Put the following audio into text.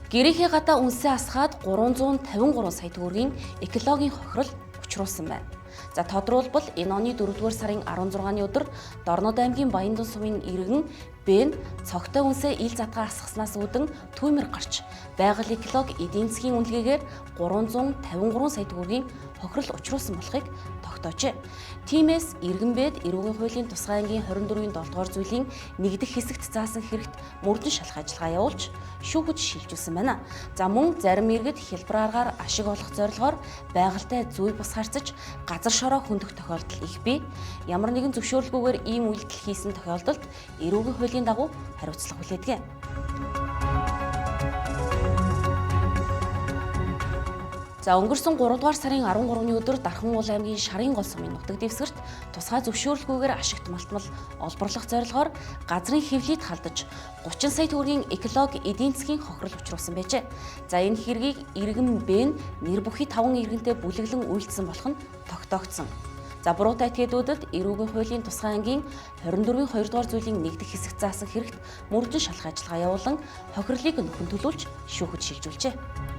Гэрийнхээ гадаа үнсээ асгаад 353 сая төгрөгийн экологийн хохирол учруулсан байна. За тодруулбал энэ оны 4-р сарын 16-ны өдөр Дорнод аймгийн Баяндан сувын иргэн Бэн цогтой үнсээ ил задгаа асгаснаас үүдэн түүмэр гарч байгаль эколог эдийн засгийн үнэлгээгээр 353 сая төгрөгийн хохирол учруулсан болохыг тогтоожээ. Тиймээс иргэн Бэд эрүүгийн хуулийн тусгай ангийн 24-ийн 7-р зүйлийн нэгдэх хэсэгт заасан хэрэгт мөрдөн шалах ажиллагаа явуулж шүүхэд шилжүүлсэн байна. За мөн зарим иргэд хялбар аргаар ашиг олох зорилгоор байгальтай зүй бус харьцаж газар шороо хөндөх тохиолдол их бий. Ямар нэгэн зөвшөөрлгүйгээр ийм үйлдэл хийсэн тохиолдолд эрүүгийн хуулийн дагуу хариуцлага хүлээдэг. За өнгөрсөн 3-р сарын 13-ны өдөр Дархан-Уул аймгийн Шарын гол сумын нутаг дэвсгэрт тусгай зөвшөөрлгүйгээр ашигт малтмал олборлох зорилгоор газрын хэвлэлд халдаж 30 сая төгрөгийн эколог эдийн засгийн хохирол учруулсан байжээ. За энэ хэргийг иргэн Бэн нэр бүхий 5 иргэнтэй бүлэглэн үйлдсэн болох нь тогтоогдсон. За буруутай этгээдүүдэд эрүүгийн хуулийн тусгай ангийн 24-ийн 2-р зүйлийн нэгдэх хэсэгт заасан хэрэгт мөрдөн шалах ажиллагаа явуулан хохирлыг нөхөн төлүүлж шүүхэд шилжүүлжээ.